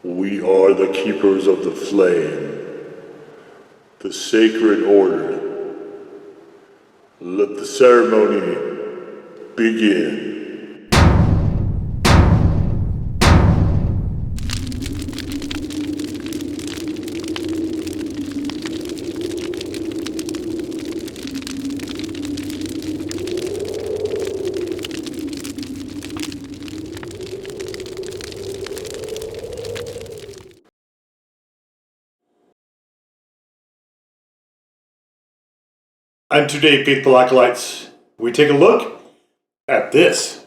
We are the keepers of the flame, the sacred order. Let the ceremony begin. And today, faithful acolytes, we take a look at this.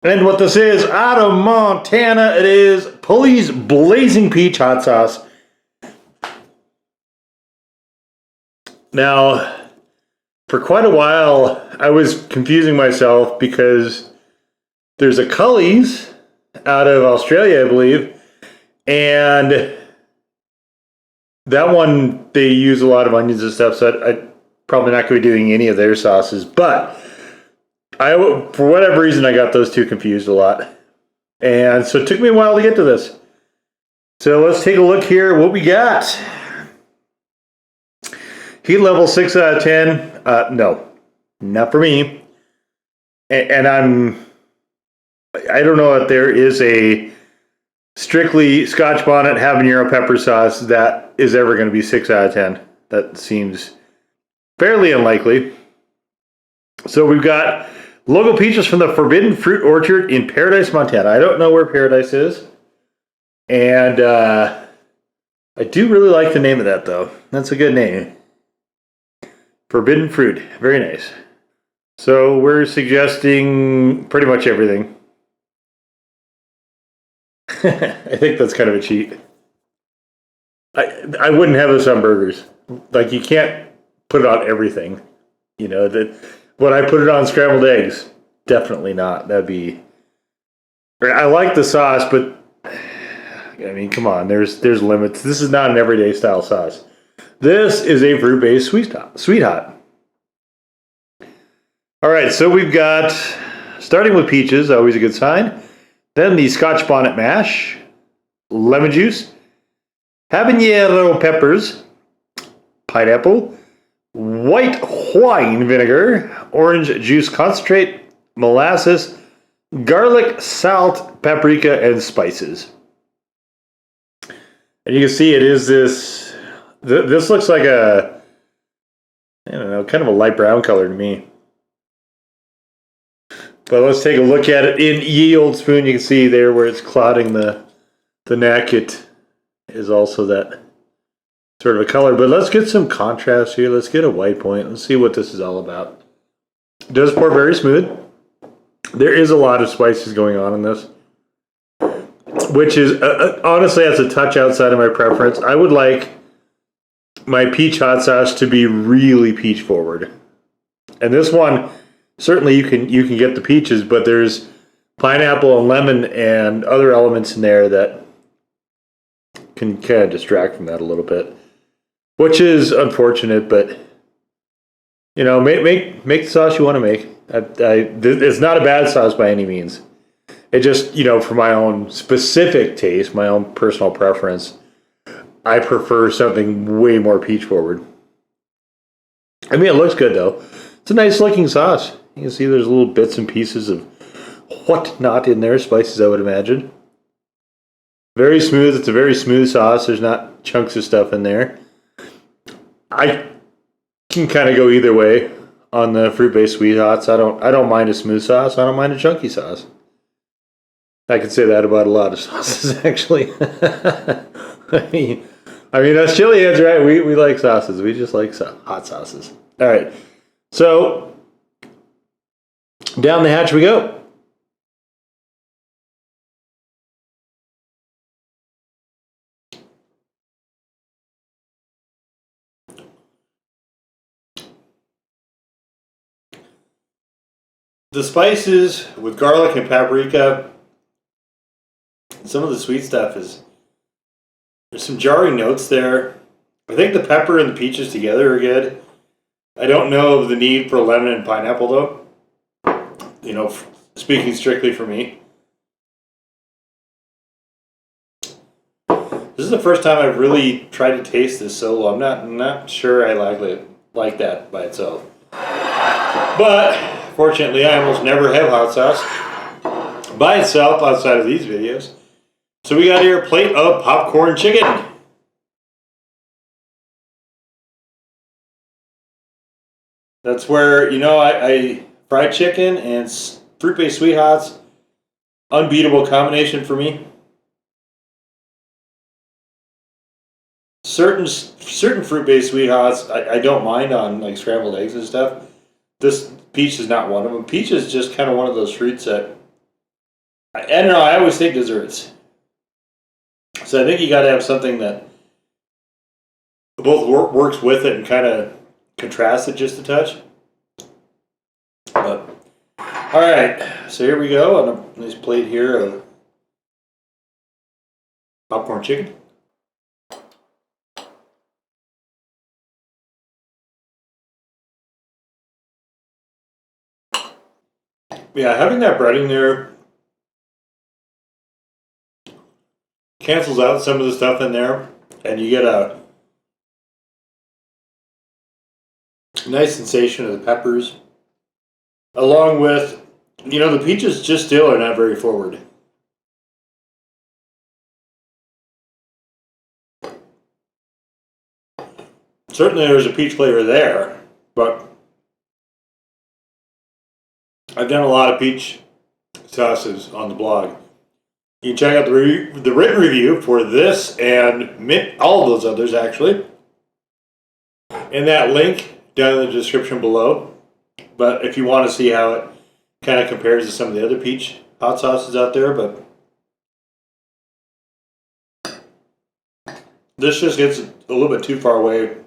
And what this is, out of Montana, it is Pulley's Blazing Peach Hot Sauce. Now, for quite a while, I was confusing myself because there's a Cully's out of Australia, I believe, and that one, they use a lot of onions and stuff, so I'm probably not going to be doing any of their sauces. But for whatever reason, I got those two confused a lot. And so it took me a while to get to this. So let's take a look here what we got. Heat level 6 out of 10. No, not for me. And I don't know if there is a strictly Scotch bonnet habanero pepper sauce that is ever going to be 6 out of 10. That seems fairly unlikely. So we've got local peaches from the Forbidden Fruit Orchard in Paradise, Montana. I don't know where Paradise is. And I do really like the name of that, though. That's a good name. Forbidden Fruit. Very nice. So we're suggesting pretty much everything. I think that's kind of a cheat. I wouldn't have this on burgers. Like, you can't put it on everything. You know, that would I put it on scrambled eggs? Definitely not. That'd be. I like the sauce, but I mean, come on. There's limits. This is not an everyday style sauce. This is a fruit-based sweet hot. All right, so we've got, starting with peaches, always a good sign. Then the Scotch bonnet mash, lemon juice, habanero peppers, pineapple, white wine vinegar, orange juice concentrate, molasses, garlic, salt, paprika, and spices. And you can see it is this looks like a, I don't know, kind of a light brown color to me. But let's take a look at it in ye old spoon. You can see there where it's clouding the neck. It is also that sort of a color. But let's get some contrast here. Let's get a white point. Let's see what this is all about. It does pour very smooth. There is a lot of spices going on in this, which is, honestly, that's a touch outside of my preference. I would like my peach hot sauce to be really peach forward. And this one, certainly you can get the peaches, but there's pineapple and lemon and other elements in there that can kind of distract from that a little bit, which is unfortunate. But you know, make the sauce you want to make. It's not a bad sauce by any means. It just, you know, for my own specific taste, my own personal preference, I prefer something way more peach forward. I mean, it looks good though. It's a nice looking sauce. You can see there's little bits and pieces of whatnot in there, spices I would imagine. Very smooth. It's a very smooth sauce. There's not chunks of stuff in there. I can kind of go either way on the fruit-based sweet hots. I don't mind a smooth sauce. I don't mind a chunky sauce. I could say that about a lot of sauces, actually. I mean, us chili heads, right? We like sauces. We just like hot sauces. All right. So down the hatch we go. The spices with garlic and paprika, some of the sweet stuff there's some jarring notes there. I think the pepper and the peaches together are good. I don't know of the need for lemon and pineapple though. You know, speaking strictly for me. This is the first time I've really tried to taste this solo. I'm not sure I like that by itself. But fortunately, I almost never have hot sauce by itself outside of these videos. So we got here a plate of popcorn chicken. That's where, you know, I fried chicken and fruit-based sweet hots, unbeatable combination for me. Certain fruit-based sweet hots I don't mind on like scrambled eggs and stuff. This peach is not one of them. Peach is just kind of one of those fruits that I don't know. I always think desserts, so I think you got to have something that both works with it and kind of contrasts it just a touch. But all right, so here we go on a nice plate here of popcorn chicken. Yeah, having that breading there cancels out some of the stuff in there, and you get a nice sensation of the peppers, along with, you know, the peaches just still are not very forward. Certainly there's a peach flavor there, but I've done a lot of peach sauces on the blog. You can check out the written review for this and all of those others, actually, in that link down in the description below. But if you want to see how it kind of compares to some of the other peach hot sauces out there, but this just gets a little bit too far away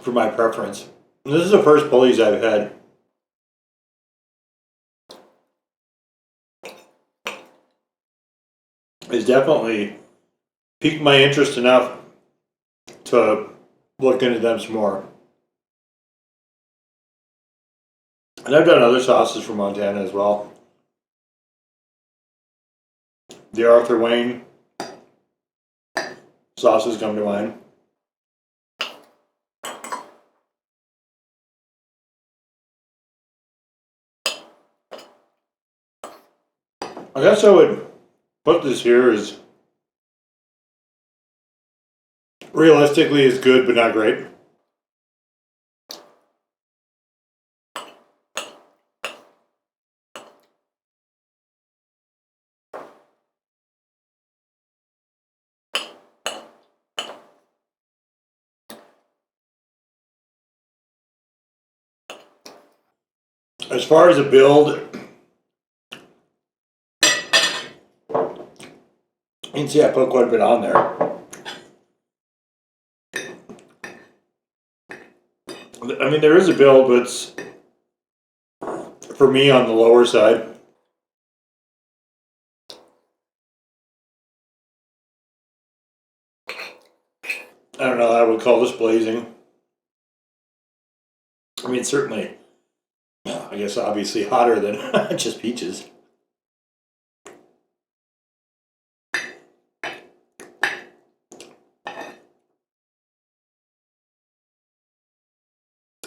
for my preference. And this is the first Pulleys I've had. It's definitely piqued my interest enough to look into them some more. And I've done other sauces from Montana as well. The Arthur Wayne sauces come to mind. I guess I would put this here as realistically is good but not great. As far as a build, you can see I put quite a bit on there. I mean, there is a build, but it's, for me, on the lower side. I don't know, I would call this blazing. I mean, certainly, I guess obviously hotter than just peaches.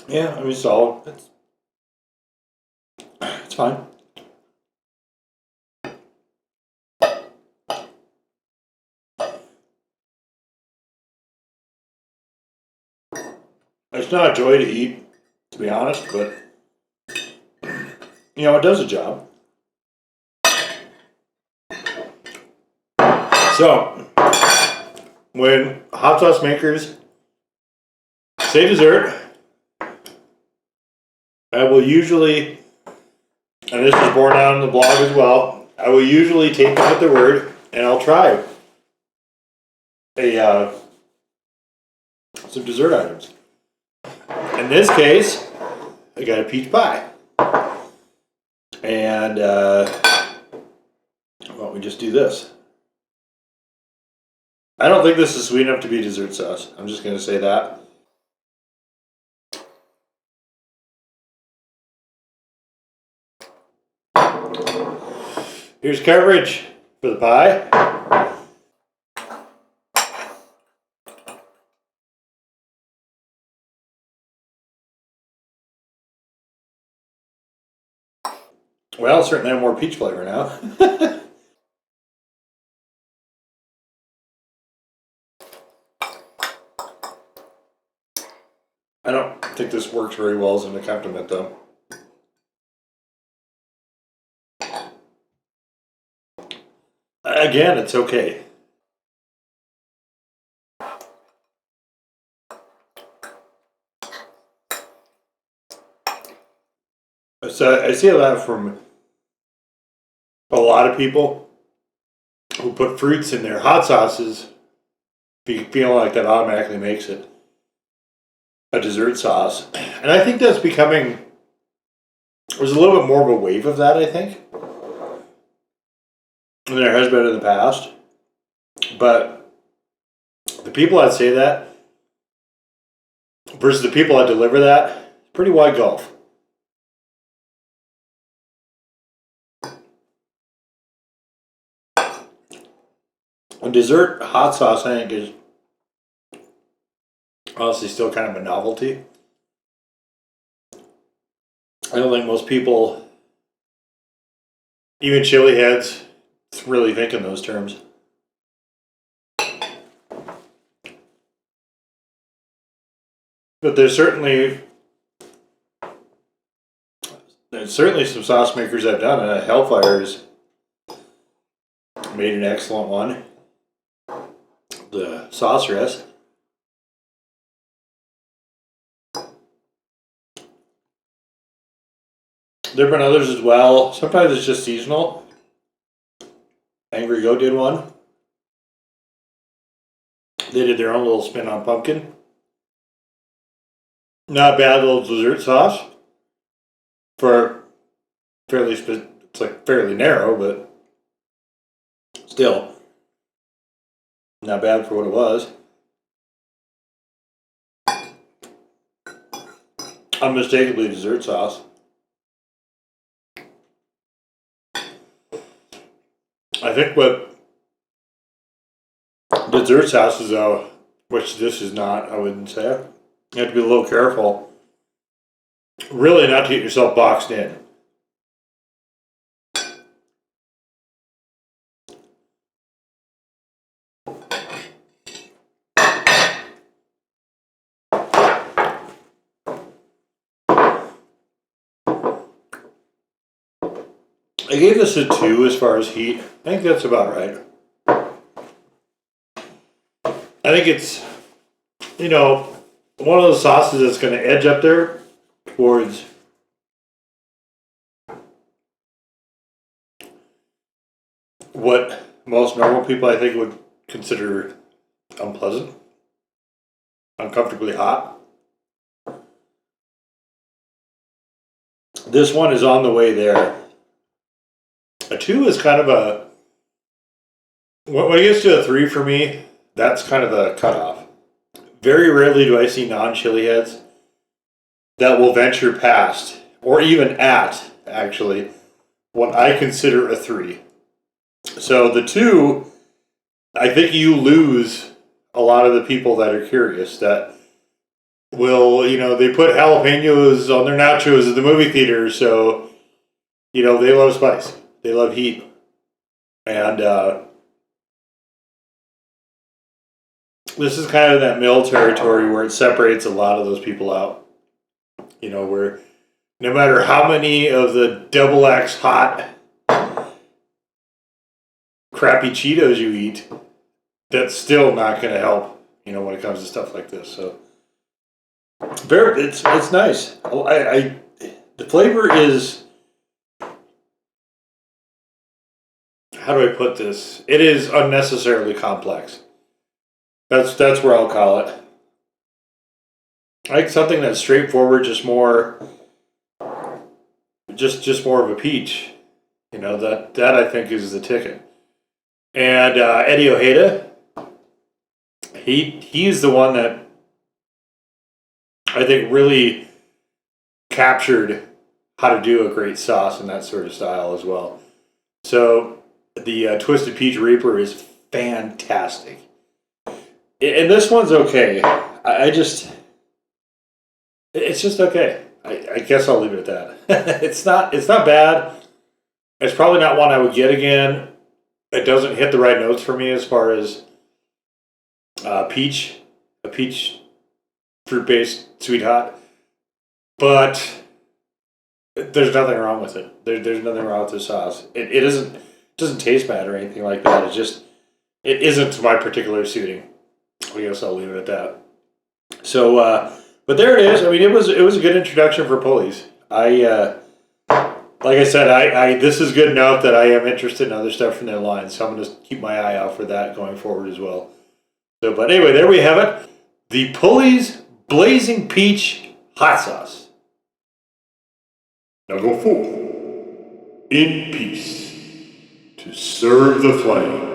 Yeah, I mean, solid. It's fine. It's not a joy to eat, to be honest, but you know, it does a job. So, when hot sauce makers say dessert, I will usually, and this is borne out on the blog as well, I will usually take them at their word, and I'll try some dessert items. In this case, I got a peach pie. And, why don't we just do this? I don't think this is sweet enough to be dessert sauce. I'm just going to say that. Here's coverage for the pie. Well, certainly have more peach flavor now. I don't think this works very well as an accompaniment, though. Again, it's okay. So I see a lot from a lot of people who put fruits in their hot sauces, feeling like that automatically makes it a dessert sauce. And I think that's becoming, there's a little bit more of a wave of that, I think, than there has been in the past. But the people that say that versus the people that deliver that, pretty wide gulf. A dessert hot sauce, I think, is honestly still kind of a novelty. I don't think most people, even chili heads, really think in those terms. But there's certainly some sauce makers I've done, and Hellfire's made an excellent one. The sauce rest. There have been others as well. Sometimes it's just seasonal. Angry Goat did one. They did their own little spin on pumpkin. Not bad little dessert sauce. For fairly, it's like fairly narrow, but still not bad for what it was. Unmistakably dessert sauce. I think what dessert sauces, though, which this is not, I wouldn't say, you have to be a little careful. Really not to get yourself boxed in. I gave this a 2 as far as heat. I think that's about right. I think it's, one of those sauces that's going to edge up there towards what most normal people, I think, would consider unpleasant, uncomfortably hot. This one is on the way there. A 2 is kind of a, when it gets to a 3 for me, that's kind of the cutoff. Very rarely do I see non-chili heads that will venture past, or even at, actually, what I consider a 3. So the 2, I think you lose a lot of the people that are curious, that will, they put jalapenos on their nachos at the movie theater, so, they love spice. They love heat. And this is kind of that middle territory where it separates a lot of those people out. Where no matter how many of the double X hot crappy Cheetos you eat, that's still not going to help, when it comes to stuff like this. So it's nice. The flavor is, how do I put this? It is unnecessarily complex. That's where I'll call it. I like something that's straightforward, just more of a peach. That I think is the ticket. And Eddie Ojeda, he's the one that I think really captured how to do a great sauce in that sort of style as well. So the Twisted Peach Reaper is fantastic. And this one's okay. It's just okay. I guess I'll leave it at that. It's not bad. It's probably not one I would get again. It doesn't hit the right notes for me as far as a peach fruit-based sweet hot. But there's nothing wrong with it. There's nothing wrong with the sauce. It doesn't taste bad or anything like that. It isn't to my particular suiting. I guess I'll leave it at that. So, but there it is. I mean, it was a good introduction for Pulleys. Like I said, this is good enough that I am interested in other stuff from their line. So I'm going to keep my eye out for that going forward as well. So, but anyway, there we have it. The Pulleys Blazing Peach Hot Sauce. Now go forth in peace to serve the flame.